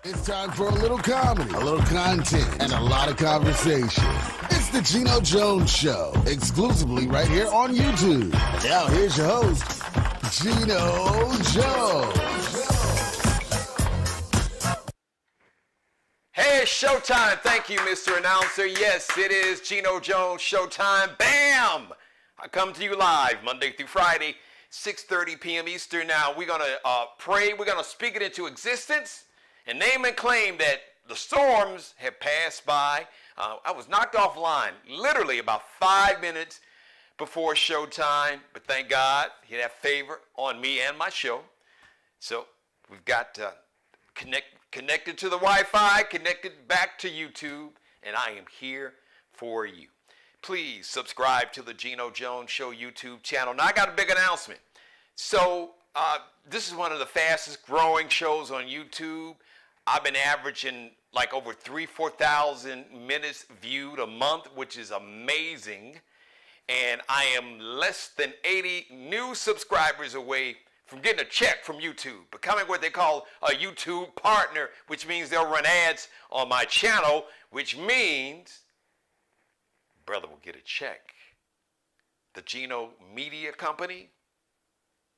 It's time for a little comedy, a little content, and a lot of conversation. It's the Geno Jones Show, exclusively right here on YouTube. Now here's your host, Geno Jones. Hey, it's showtime. Thank you, Mr. Announcer. Yes, it is Geno Jones showtime. Bam! I come to you live Monday through Friday, 6:30 p.m. Eastern. Now, we're going to pray. We're going to speak it into existence and name and claim that the storms have passed by. I was knocked offline literally about 5 minutes before showtime, but thank God he had favor on me and my show. So we've got connected to the Wi-Fi, connected back to YouTube, and I am here for you. Please subscribe to the Geno Jones Show YouTube channel. Now, I got a big announcement. So this is one of the fastest growing shows on YouTube. I've been averaging like over 4,000 minutes viewed a month, which is amazing. And I am less than 80 new subscribers away from getting a check from YouTube, becoming what they call a YouTube partner, which means they'll run ads on my channel, which means brother will get a check. The Geno Media Company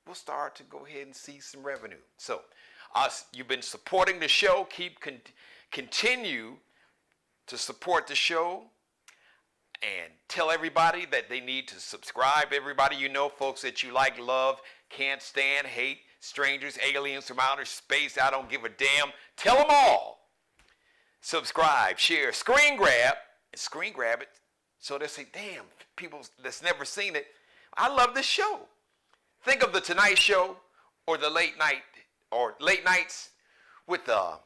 will start to go ahead and see some revenue. So you've been supporting the show. Continue to support the show and tell everybody that they need to subscribe. Everybody you know, folks that you like, love, can't stand, hate, strangers, aliens from outer space, I don't give a damn. Tell them all. Subscribe, share, screen grab it so they say, damn, people that's never seen it, I love this show. Think of the Tonight Show or the late nights with a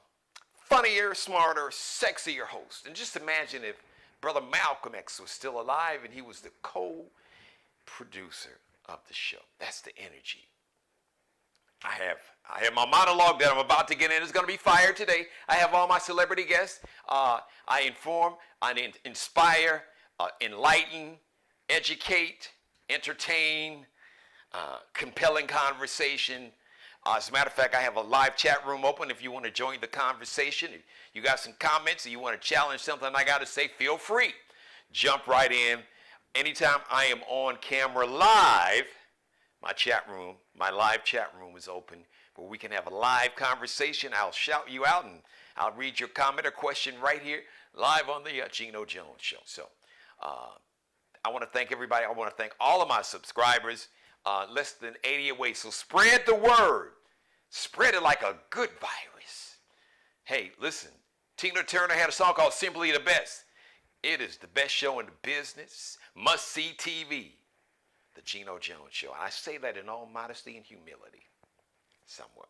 funnier, smarter, sexier host. And just imagine if Brother Malcolm X was still alive and he was the co-producer of the show. That's the energy. I have my monologue that I'm about to get in. It's going to be fire today. I have all my celebrity guests. I inform, I inspire, enlighten, educate, entertain, compelling conversation. As a matter of fact, I have a live chat room open if you want to join the conversation. If you got some comments or you want to challenge something I got to say, feel free. Jump right in. Anytime I am on camera live, my live chat room is open where we can have a live conversation. I'll shout you out and I'll read your comment or question right here live on the Geno Jones Show. So I want to thank everybody. I want to thank all of my subscribers. Less than 80 away. So spread the word. Spread it like a good virus. Hey, listen. Tina Turner had a song called Simply the Best. It is the best show in the business. Must-see TV. The Geno Jones Show. I say that in all modesty and humility. Somewhat.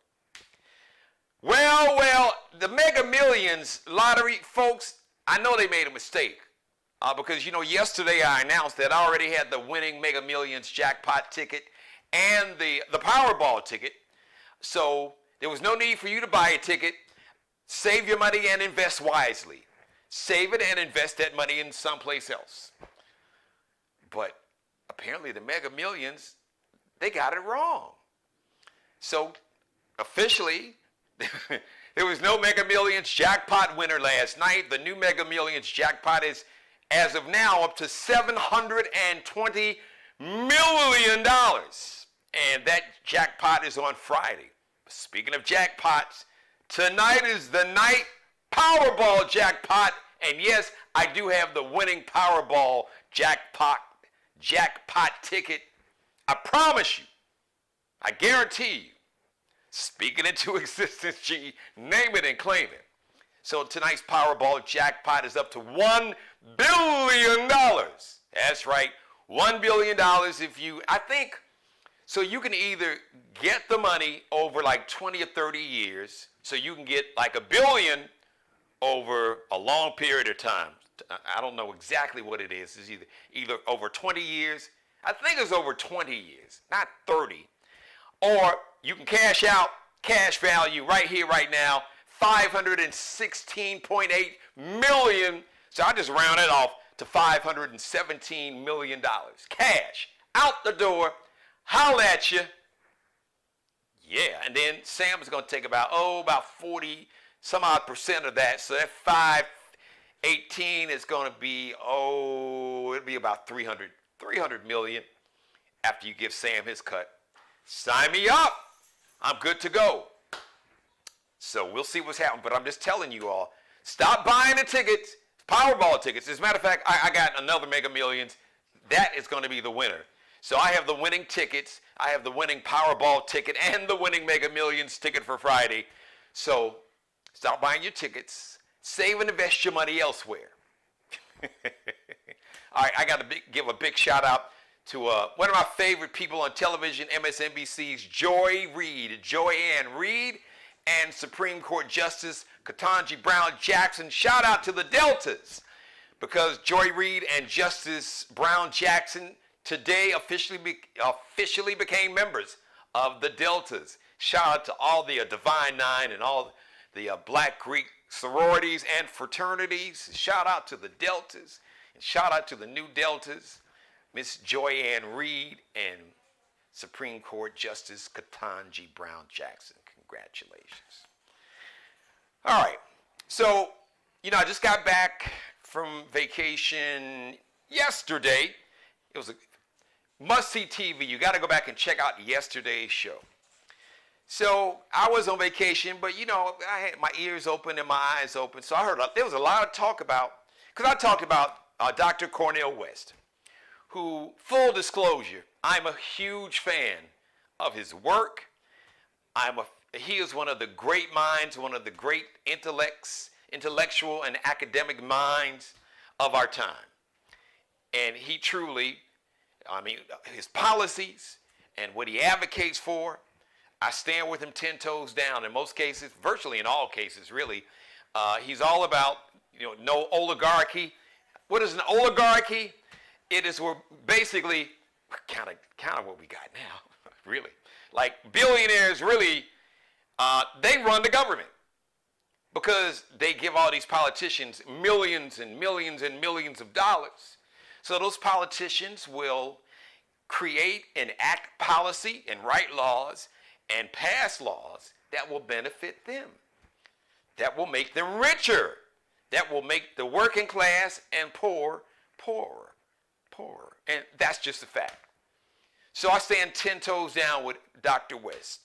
Well, the Mega Millions lottery, folks, I know they made a mistake. Because, yesterday I announced that I already had the winning Mega Millions jackpot ticket and the Powerball ticket. So there was no need for you to buy a ticket. Save your money and invest wisely. Save it and invest that money in someplace else. But apparently the Mega Millions, they got it wrong. So officially, there was no Mega Millions jackpot winner last night. The new Mega Millions jackpot is, as of now, up to $720 million. And that jackpot is on Friday. Speaking of jackpots, tonight is the night Powerball jackpot. And yes, I do have the winning Powerball jackpot ticket. I promise you, I guarantee you, speaking into existence, G, name it and claim it. So tonight's Powerball jackpot is up to $1 billion. That's right, $1 billion so you can either get the money over like 20 or 30 years, so you can get like $1 billion over a long period of time. I don't know exactly what it is. It's either over 20 years. I think it's over 20 years, not 30. Or you can cash out, cash value right here, right now, $516.8 million. So I just round it off to $517 million. Cash out the door. Holla at you. Yeah, and then Sam's going to take about 40 some odd percent of that. So that 518 is going to be, it'll be about 300 million after you give Sam his cut. Sign me up. I'm good to go. So we'll see what's happening. But I'm just telling you all, stop buying the tickets, Powerball tickets. As a matter of fact, I got another Mega Millions. That is going to be the winner. So I have the winning tickets. I have the winning Powerball ticket and the winning Mega Millions ticket for Friday. So stop buying your tickets. Save and invest your money elsewhere. All right, I got to give a big shout out to one of my favorite people on television, MSNBC's Joy Reid, Joy-Ann Reid, and Supreme Court Justice Ketanji Brown Jackson. Shout out to the Deltas, because Joy Reid and Justice Brown Jackson today officially became members of the Deltas. Shout out to all the Divine Nine and all the Black Greek sororities and fraternities. Shout out to the Deltas, and shout out to the new Deltas, Miss Joy-Ann Reid and Supreme Court Justice Ketanji Brown Jackson. Congratulations. All right. So, I just got back from vacation yesterday. It was a must-see TV. You got to go back and check out yesterday's show. So I was on vacation, but I had my ears open and my eyes open. So I heard there was a lot of talk about, because I talked about Dr. Cornel West, who, full disclosure, I'm a huge fan of his work. He is one of the great minds, one of the great intellectual and academic minds of our time. And he truly, his policies and what he advocates for, I stand with him 10 toes down in most cases, virtually in all cases, really. He's all about, no oligarchy. What is an oligarchy? It is basically kind of what we got now, really. Like billionaires really, they run the government because they give all these politicians millions and millions and millions of dollars. So those politicians will create and act policy and write laws and pass laws that will benefit them, that will make them richer, that will make the working class and poor poorer. And that's just a fact. So I stand 10 toes down with Dr. West.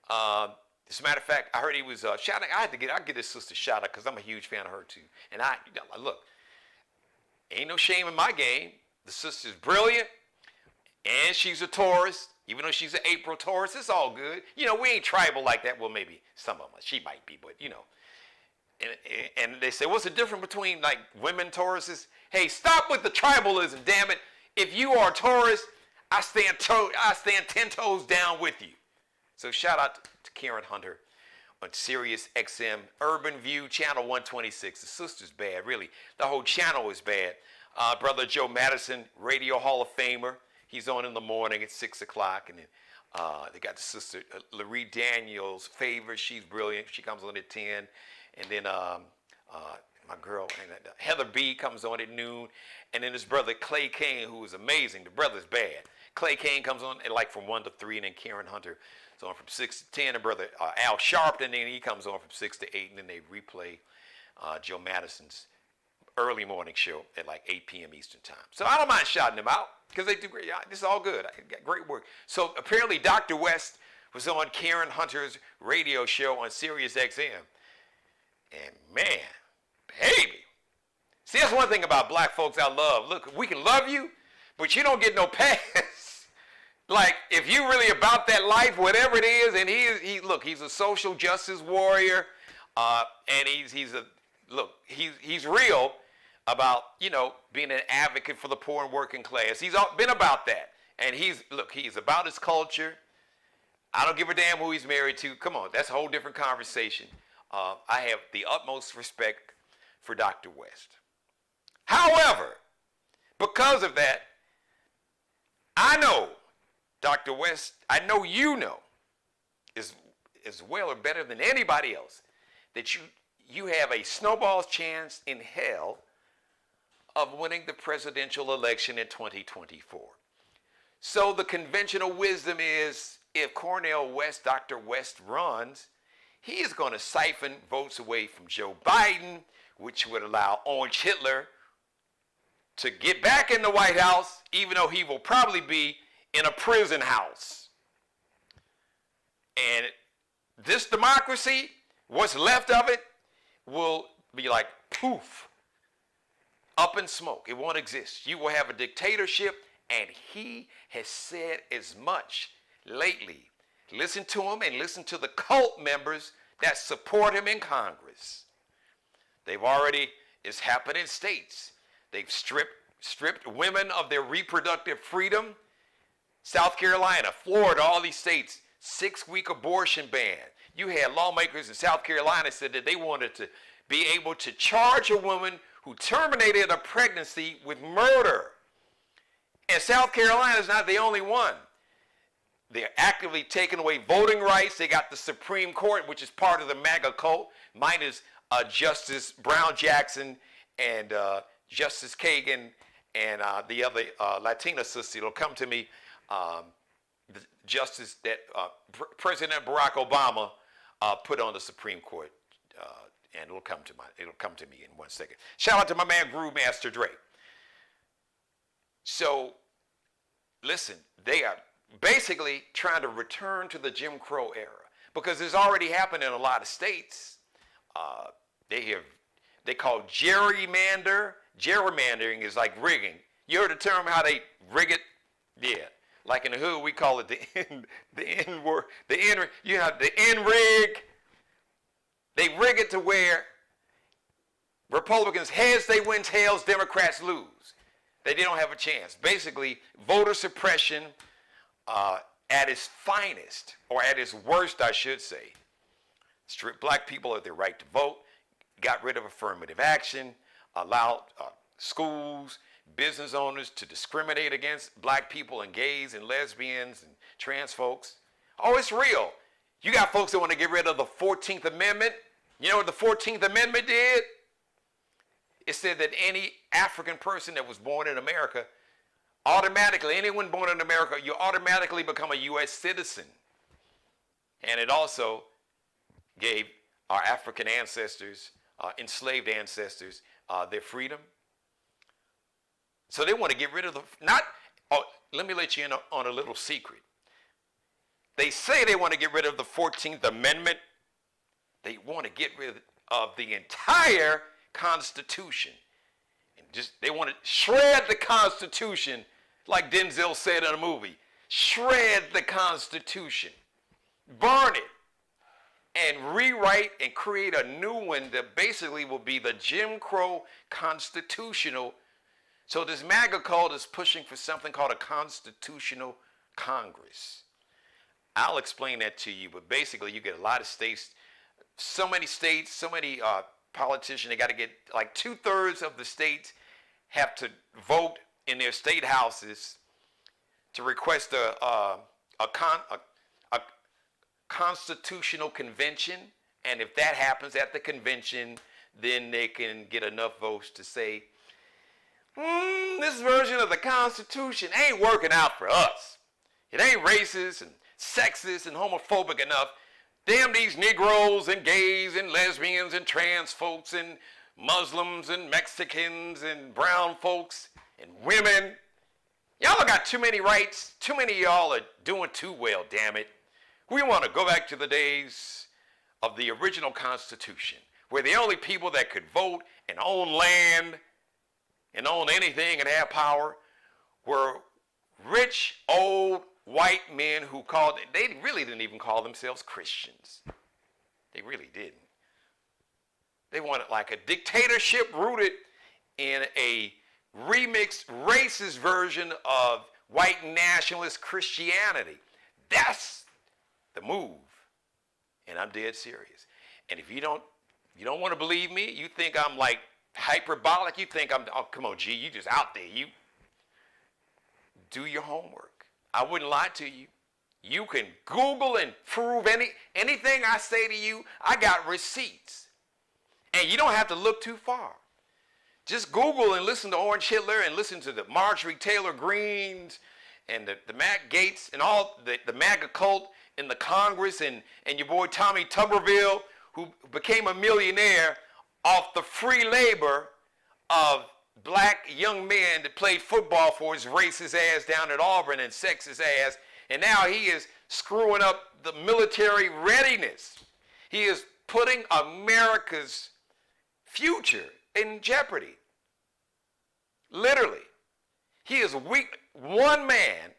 As a matter of fact, I heard he was shouting. I get his sister shout out because I'm a huge fan of her too. And look, ain't no shame in my game. The sister's brilliant, and she's a Taurus. Even though she's an April Taurus, it's all good. We ain't tribal like that. Well, maybe some of them, she might be, but And they say, what's the difference between like women Tauruses? Hey, stop with the tribalism, damn it. If you are a Taurus, I stand 10 toes down with you. So shout out to Karen Hunter on Sirius XM Urban View Channel 126. The sister's bad, really. The whole channel is bad. Brother Joe Madison, Radio Hall of Famer. He's on in the morning at 6 o'clock. And then they got the sister, Larry Daniels, Favor. She's brilliant. She comes on at 10. And then my girl, Heather B. comes on at noon. And then his brother, Clay Kane, who is amazing. The brother's bad. Clay Kane comes on at from 1 to 3. And then Karen Hunter is on from 6 to 10. And brother Al Sharpton, and then he comes on from 6 to 8. And then they replay Joe Madison's early morning show at 8 p.m. Eastern time. So I don't mind shouting them out because they do great. This is all good. I got great work. So apparently Dr. West was on Karen Hunter's radio show on Sirius XM. And man, baby. See, that's one thing about black folks I love. Look, we can love you, but you don't get no pass. If you really about that life, whatever it is, and he's a social justice warrior, and he's real about, being an advocate for the poor and working class. He's been about that. And he's about his culture. I don't give a damn who he's married to. Come on, that's a whole different conversation. I have the utmost respect for Dr. West. However, because of that, I know Dr. West, I know you know, as well or better than anybody else, that you have a snowball's chance in hell of winning the presidential election in 2024. So the conventional wisdom is if Cornel West, Dr. West runs, he is going to siphon votes away from Joe Biden, which would allow Orange Hitler to get back in the White House, even though he will probably be in a prison house. And this democracy, what's left of it, will be like poof, up in smoke. It won't exist. You will have a dictatorship, and he has said as much lately. Listen to him and listen to the cult members that support him in Congress. It's happened in states. They've stripped women of their reproductive freedom. South Carolina, Florida, all these states, 6-week abortion ban. You had lawmakers in South Carolina said that they wanted to be able to charge a woman who terminated a pregnancy with murder. And South Carolina is not the only one. They're actively taking away voting rights. They got the Supreme Court, which is part of the MAGA cult. Mine is Justice Brown Jackson and Justice Kagan and the other Latina sister. It'll come to me. The justice that President Barack Obama put on the Supreme Court, and it'll come to me in 1 second. Shout out to my man Groove Master Dre. So, listen, they are basically trying to return to the Jim Crow era because it's already happened in a lot of states. They call gerrymander. Gerrymandering is like rigging. You heard the term how they rig it? Yeah. Like in the hood, we call it the N word. You have the N rig. They rig it to where Republicans heads they win, tails Democrats lose. They don't have a chance. Basically, voter suppression at its finest, or at its worst, I should say. Stripped black people of their right to vote, got rid of affirmative action, allowed schools, business owners to discriminate against black people and gays and lesbians and trans folks. Oh, it's real. You got folks that want to get rid of the 14th Amendment. You know what the 14th Amendment did? It said that any African person that was born in America, automatically, anyone born in America, you automatically become a U.S. citizen. And it also gave our African ancestors, enslaved ancestors, their freedom. So they want to get rid of let me let you in on a little secret. They say they want to get rid of the 14th Amendment. They want to get rid of the entire Constitution. And they want to shred the Constitution, like Denzel said in a movie. Shred the Constitution. Burn it. And rewrite and create a new one that basically will be the Jim Crow constitutional. So this MAGA cult is pushing for something called a constitutional Congress. I'll explain that to you, but basically you get a lot of states, so many politicians, they got to get like 2/3 of the states have to vote in their state houses to request a constitutional convention. And if that happens at the convention, then they can get enough votes to say, this version of the Constitution ain't working out for us. It ain't racist and sexist and homophobic enough. Damn these Negroes and gays and lesbians and trans folks and Muslims and Mexicans and brown folks and women. Y'all got too many rights. Too many of y'all are doing too well, damn it. We want to go back to the days of the original Constitution, where the only people that could vote and own land and own anything and have power were rich, old, white men who they really didn't even call themselves Christians. They really didn't. They wanted like a dictatorship rooted in a remixed racist version of white nationalist Christianity. That's the move. And I'm dead serious. And if you don't want to believe me, you think I'm like hyperbolic, you think come on, G, you just out there. You do your homework. I wouldn't lie to you. You can Google and prove anything I say to you. I got receipts. And you don't have to look too far. Just Google and listen to Orange Hitler and listen to the Marjorie Taylor Greens and the Matt Gaetz and all the MAGA cult in the Congress, and your boy Tommy Tuberville, who became a millionaire off the free labor of black young men that played football for his racist ass down at Auburn and sexist ass, and now he is screwing up the military readiness. He is putting America's future in jeopardy. Literally. He is weak. One man,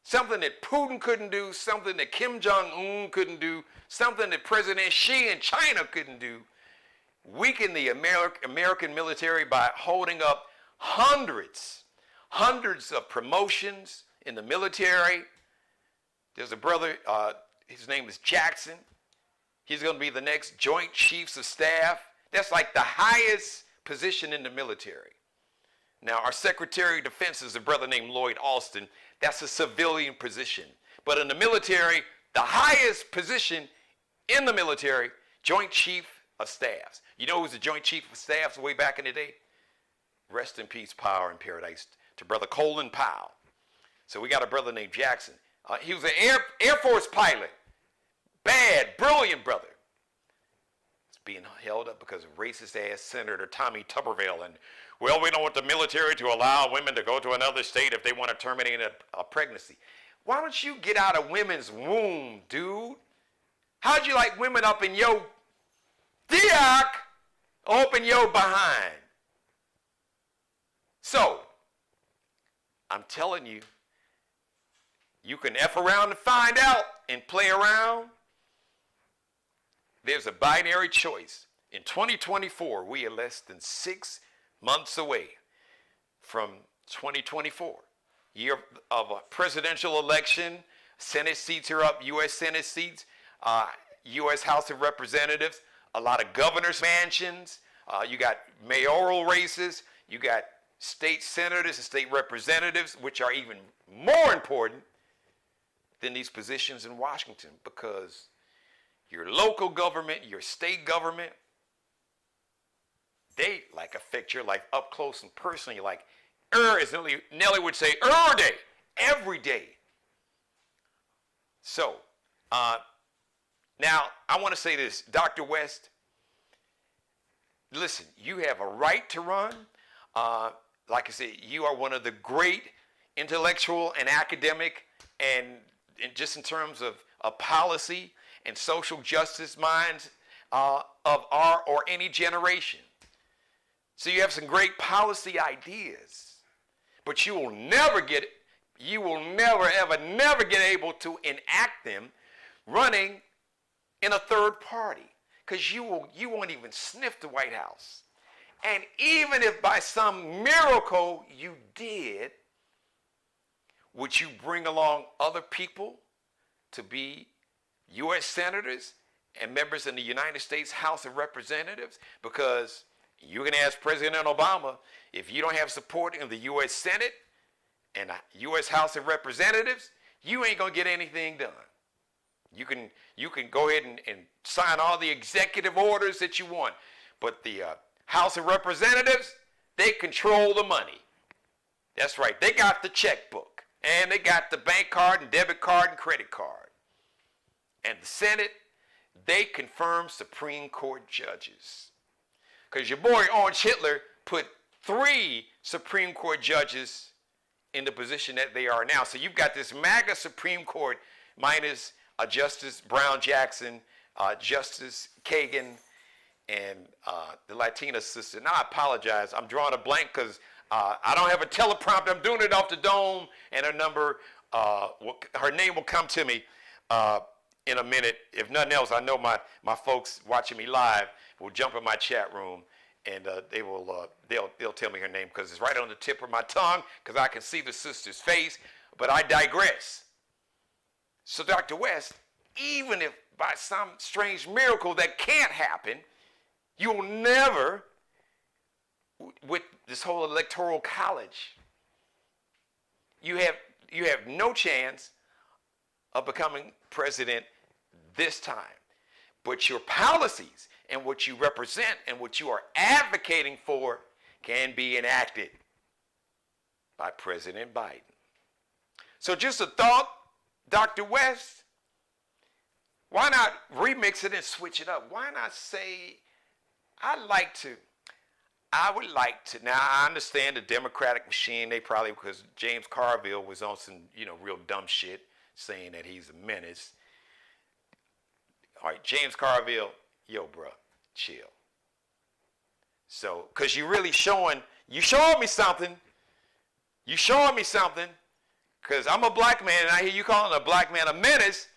something that Putin couldn't do, something that Kim Jong-un couldn't do, something that President Xi in China couldn't do, weaken the American military by holding up hundreds of promotions in the military. There's a brother, his name is Jackson. He's going to be the next Joint Chiefs of Staff. That's like the highest position in the military. Now, our Secretary of Defense is a brother named Lloyd Austin. That's a civilian position. But in the military, the highest position in the military, Joint Chief of Staffs. You know who's the Joint Chief of Staffs way back in the day? Rest in peace, power in paradise, to Brother Colin Powell. So we got a brother named Jackson. He was an Air Force pilot. Bad, brilliant brother. It's being held up because of racist-ass Senator Tommy Tuberville. And, well, we don't want the military to allow women to go to another state if they want to terminate a pregnancy. Why don't you get out of women's womb, dude? How'd you like women up in your dick, open your behind? So, I'm telling you, you can F around and find out and play around. There's a binary choice. In 2024, we are less than 6 months away from 2024, year of a presidential election. Senate seats are up, U.S. Senate seats, U.S. House of Representatives, a lot of governor's mansions. You got mayoral races. You got state senators and state representatives, which are even more important than these positions in Washington, because your local government, your state government, they like affect your life up close and personally, like, as Nelly would say, day, every day. So, now I want to say this, Dr. West, listen, you have a right to run. Like I said, you are one of the great intellectual and academic and just in terms of policy and social justice minds of our or any generation. So you have some great policy ideas, but you will never get able to enact them running in a third party, because you won't even sniff the White House. And even if by some miracle you did, would you bring along other people to be U.S. senators and members in the United States House of Representatives? Because you can ask President Obama, if you don't have support in the U.S. Senate and the U.S. House of Representatives, you ain't going to get anything done. You can go ahead and sign all the executive orders that you want, but the House of Representatives, they control the money. That's right. They got the checkbook, and they got the bank card and debit card and credit card. And the Senate, they confirm Supreme Court judges. Because your boy Orange Hitler put 3 Supreme Court judges in the position that they are now. So you've got this MAGA Supreme Court minus Justice Brown Jackson, Justice Kagan, and the Latina sister. Now I apologize, I'm drawing a blank because I don't have a teleprompter. I'm doing it off the dome, and her number, her name will come to me in a minute. If nothing else, I know my folks watching me live will jump in my chat room, and they'll tell me her name, because it's right on the tip of my tongue, because I can see the sister's face. But I digress. So Dr. West, even if by some strange miracle that can't happen, you'll never, with this whole electoral college, you have no chance of becoming president this time. But your policies and what you represent and what you are advocating for can be enacted by President Biden. So just a thought, Dr. West, Why not remix it and switch it up? Why not say, I would like to, now I understand the Democratic machine, they probably, because James Carville was on some, real dumb shit saying that he's a menace. All right, James Carville, yo, bro, chill. So, because you showing me something. You showing me something, because I'm a black man, and I hear you calling a black man a menace.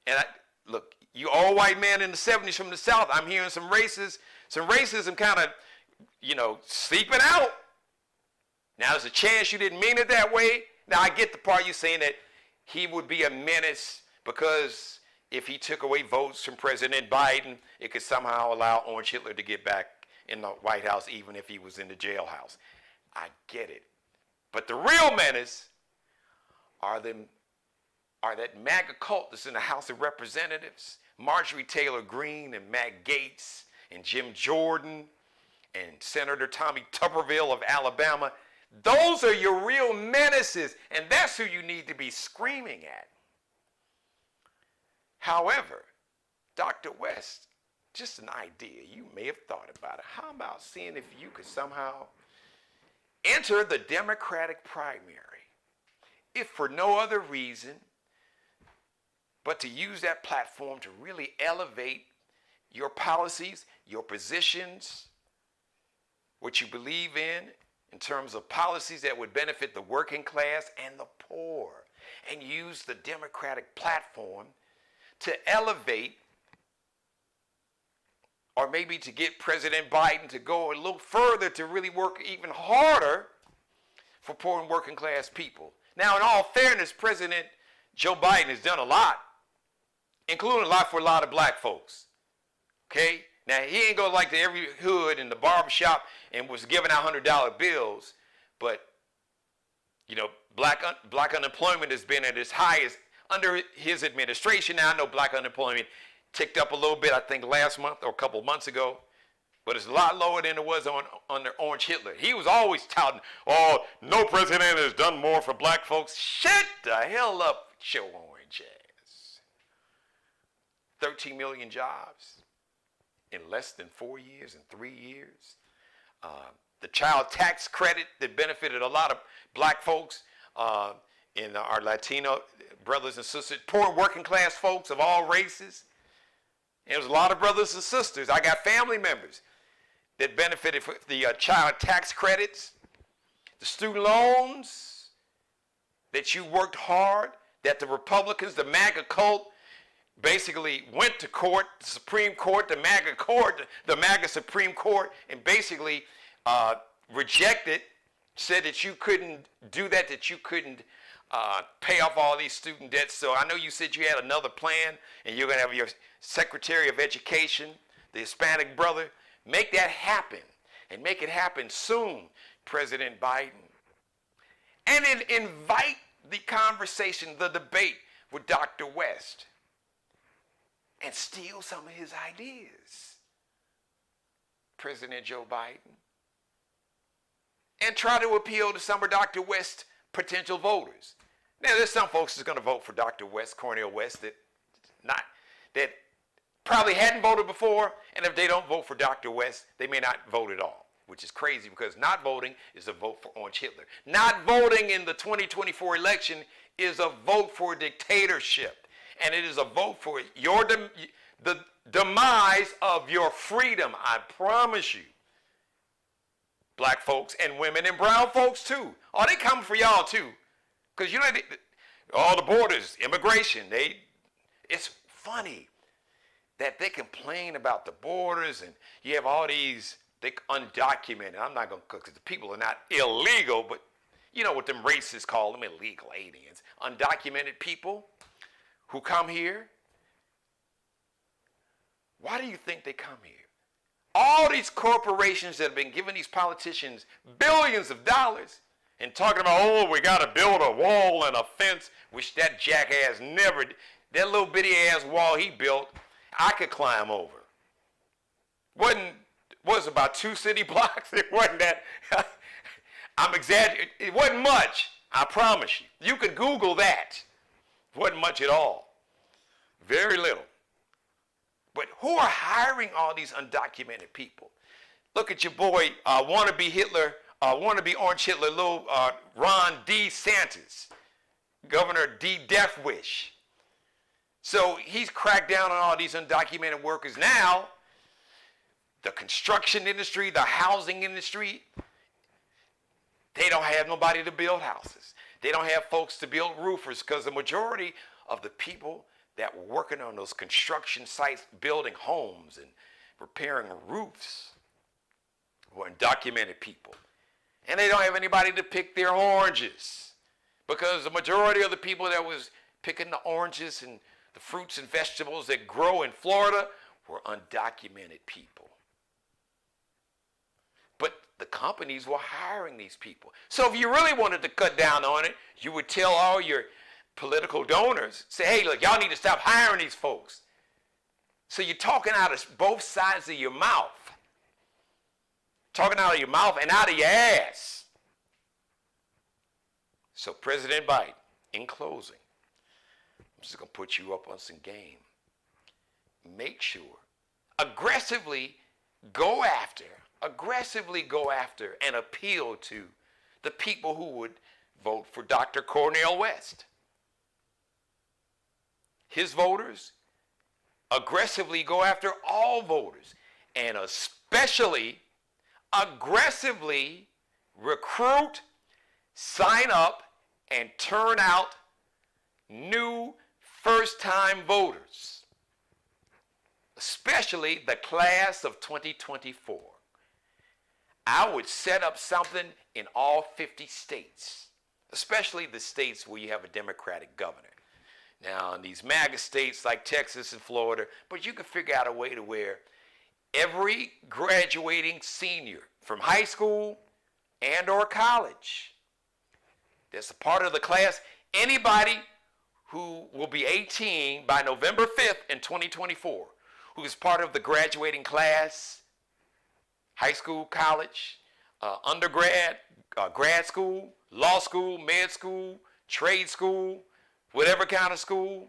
And look, you all white man in the 70s from the South, I'm hearing some racism kind of, seeping out. Now, there's a chance you didn't mean it that way. Now, I get the part you saying that he would be a menace because if he took away votes from President Biden, it could somehow allow Orange Hitler to get back in the White House, even if he was in the jailhouse. I get it. But the real menace are that MAGA cult that's in the House of Representatives, Marjorie Taylor Greene and Matt Gaetz and Jim Jordan and Senator Tommy Tuberville of Alabama. Those are your real menaces, and that's who you need to be screaming at. However, Dr. West, just an idea, you may have thought about it. How about seeing if you could somehow enter the Democratic primary, if for no other reason but to use that platform to really elevate your policies, your positions, what you believe in terms of policies that would benefit the working class and the poor, and use the Democratic platform to elevate, or maybe to get President Biden to go a little further to really work even harder for poor and working class people. Now, in all fairness, President Joe Biden has done a lot, including a lot for a lot of black folks. Okay? Now, he ain't go like to every hood in the barbershop and was giving out $100 bills, but, black unemployment has been at its highest under his administration. Now, I know black unemployment ticked up a little bit, I think last month or a couple months ago, but it's a lot lower than it was under Orange Hitler. He was always touting, oh, no president has done more for black folks. Shut the hell up, your orange ass. 13 million jobs in less than 4 years and 3 years. The child tax credit that benefited a lot of black folks and our Latino brothers and sisters, poor working class folks of all races. And there was a lot of brothers and sisters. I got family members that benefited from the child tax credits, the student loans that you worked hard, that the Republicans, the MAGA cult, basically went to court, the Supreme Court, the MAGA Supreme Court, and basically rejected, said that you couldn't do that you couldn't pay off all these student debts. So I know you said you had another plan, and you're going to have your Secretary of Education, the Hispanic brother, make that happen, and make it happen soon, President Biden. And then invite the conversation, the debate with Dr. West, and steal some of his ideas, President Joe Biden, and try to appeal to some of Dr. West's potential voters. Now, there's some folks that's going to vote for Dr. West, Cornel West, that probably hadn't voted before, and if they don't vote for Dr. West, they may not vote at all, which is crazy because not voting is a vote for Orange Hitler. Not voting in the 2024 election is a vote for dictatorship, and it is a vote for the demise of your freedom, I promise you. Black folks and women and brown folks too. Oh, they coming for y'all too. Because all the borders, immigration, it's funny that they complain about the borders and you have all these undocumented, I'm not going to, because the people are not illegal, but you know what them racists call them, illegal aliens. Undocumented people who come here. Why do you think they come here? All these corporations that have been giving these politicians billions of dollars and talking about, oh, we got to build a wall and a fence, which that jackass never did. That little bitty ass wall he built, I could climb over. Was about 2 city blocks. It wasn't that. I'm exaggerating. It wasn't much, I promise you. You could Google that. It wasn't much at all. Very little. Who are hiring all these undocumented people? Look at your boy, wannabe Hitler, wannabe Orange Hitler, little Ron DeSantis, Governor D. Death Wish. So he's cracked down on all these undocumented workers. Now, the construction industry, the housing industry, they don't have nobody to build houses. They don't have folks to build roofers because the majority of the people that were working on those construction sites, building homes and repairing roofs, were undocumented people. And they don't have anybody to pick their oranges because the majority of the people that was picking the oranges and the fruits and vegetables that grow in Florida were undocumented people. But the companies were hiring these people. So if you really wanted to cut down on it, you would tell all your political donors, say, hey, look, y'all need to stop hiring these folks. So you're talking out of both sides of your mouth. Talking out of your mouth and out of your ass. So President Biden, in closing, I'm just going to put you up on some game. Make sure, aggressively go after and appeal to the people who would vote for Dr. Cornel West. His voters, aggressively go after all voters, and especially aggressively recruit, sign up, and turn out new first-time voters, especially the class of 2024. I would set up something in all 50 states, especially the states where you have a Democratic governor. Now, in these MAGA states like Texas and Florida, but you can figure out a way to where every graduating senior from high school and or college that's a part of the class, anybody who will be 18 by November 5th in 2024, who is part of the graduating class, high school, college, undergrad, grad school, law school, med school, trade school, whatever kind of school,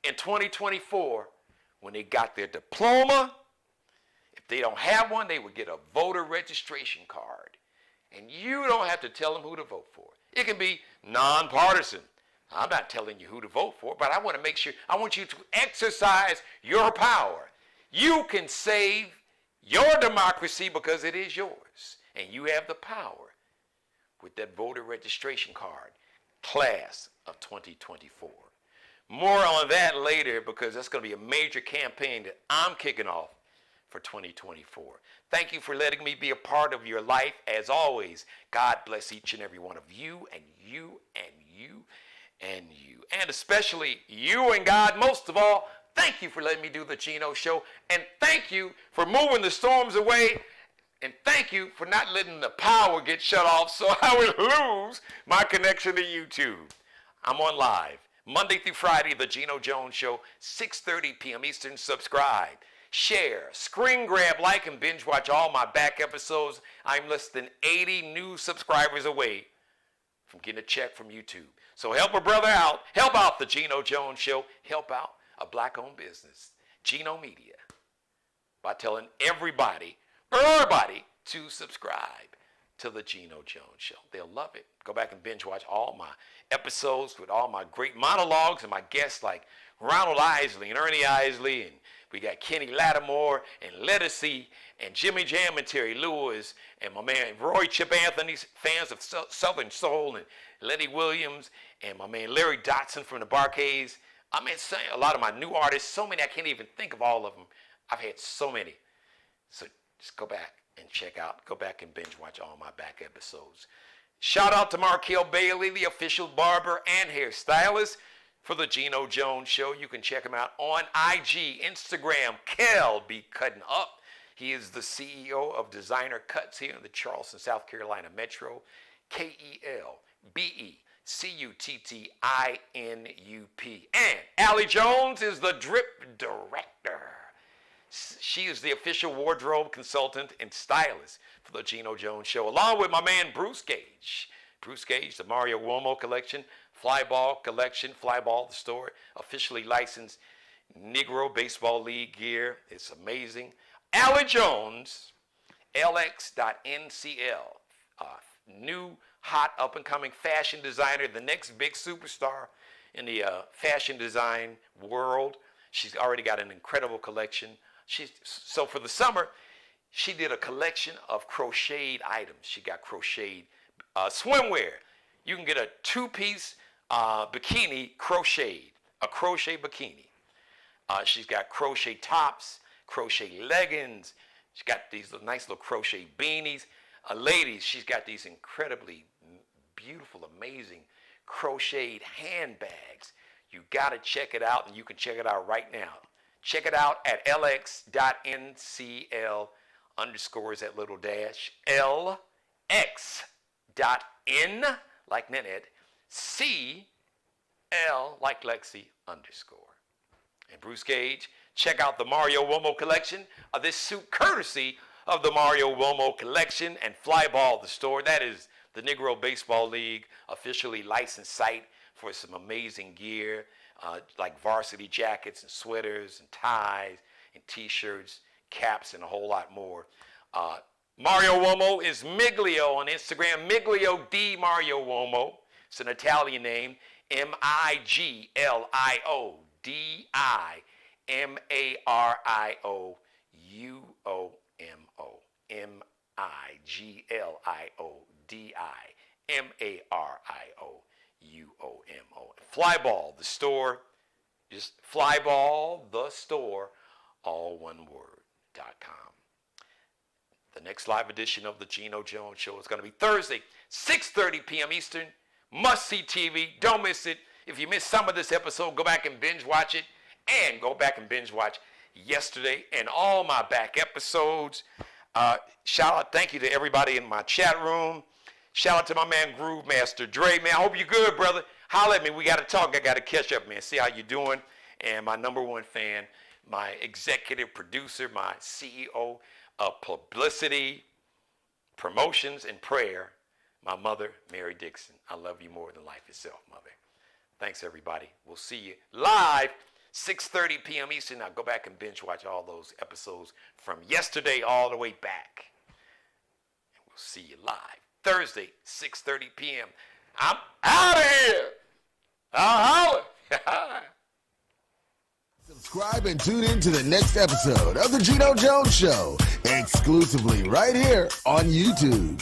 in 2024, when they got their diploma, if they don't have one, they would get a voter registration card. And you don't have to tell them who to vote for. It can be nonpartisan. I'm not telling you who to vote for, but I want to make sure, I want you to exercise your power. You can save your democracy because it is yours. And you have the power with that voter registration card, class of 2024. More on that later because that's going to be a major campaign that I'm kicking off for 2024. Thank you for letting me be a part of your life. As always, God bless each and every one of you and you and you and you. And especially you and God, most of all, thank you for letting me do the Geno Show. And thank you for moving the storms away. And thank you for not letting the power get shut off so I would lose my connection to YouTube. I'm on live, Monday through Friday, the Geno Jones Show, 6:30 p.m. Eastern. Subscribe, share, screen grab, like, and binge watch all my back episodes. I'm less than 80 new subscribers away from getting a check from YouTube. So help a brother out. Help out the Geno Jones Show. Help out a black-owned business, Geno Media, by telling everybody to subscribe to the Geno Jones Show. They'll love it. Go back and binge watch all my episodes with all my great monologues and my guests like Ronald Isley and Ernie Isley, and we got Kenny Lattimore and Lettucey and Jimmy Jam and Terry Lewis and my man Roy Chip Anthony, fans of Southern Soul, and Letty Williams, and my man Larry Dotson from the Barcades. I mean, a lot of my new artists, so many I can't even think of all of them. I've had so many. So just go back and check out, go back and binge watch all my back episodes. Shout out to Markel Bailey, the official barber and hairstylist for the Geno Jones Show. You can check him out on IG, Instagram, Kel be Cutting Up. He is the CEO of Designer Cuts here in the Charleston, South Carolina Metro. KELBECUTTINUP. And Allie Jones is the drip director. She is the official wardrobe consultant and stylist for the Geno Jones Show, along with my man Bruce Gage. Bruce Gage, the Mario Cuomo collection, Flyball collection, Flyball the store, officially licensed Negro Baseball League gear. It's amazing. Allie Jones, LX.NCL, new, hot, up-and-coming fashion designer, the next big superstar in the fashion design world. She's already got an incredible collection. So for the summer, she did a collection of crocheted items. She got crocheted swimwear. You can get a two-piece bikini crocheted, a crochet bikini. She's got crochet tops, crochet leggings. She's got these nice little crochet beanies. Ladies, she's got these incredibly beautiful, amazing crocheted handbags. You got to check it out, and you can check it out right now. Check it out at lx.ncl underscores that little dash, lx.n like Nanette, cl like Lexi underscore. And Bruce Gage, check out the Mario Uomo collection of this suit courtesy of the Mario Uomo collection and Flyball the store. That is the Negro Baseball League officially licensed site for some amazing gear like varsity jackets and sweaters and ties and t-shirts, caps, and a whole lot more. Mario Uomo is Miglio on Instagram, Miglio D Mario Uomo. It's an Italian name, Miglio DIMARIOUOMO, MIGLIODIMARIOUOMO. Flyball the store, just Flyball the store, all one word.com. The next live edition of the Geno Jones Show is going to be Thursday, 6:30 p.m. Eastern. Must-see TV. Don't miss it. If you missed some of this episode, go back and binge watch it. And go back and binge watch yesterday and all my back episodes. Shout out, thank you to everybody in my chat room. Shout out to my man Groove Master Dre. Man, I hope you're good, brother. Holler at me. We got to talk. I got to catch up, man. See how you doing. And my number one fan, my executive producer, my CEO of publicity, promotions, and prayer, my mother, Mary Dixon. I love you more than life itself, mother. Thanks, everybody. We'll see you live, 6:30 p.m. Eastern. Now go back and binge watch all those episodes from yesterday all the way back. And we'll see you live Thursday, 6:30 p.m. I'm out of here. I'll holler. Subscribe and tune in to the next episode of the Geno Jones Show, exclusively right here on YouTube.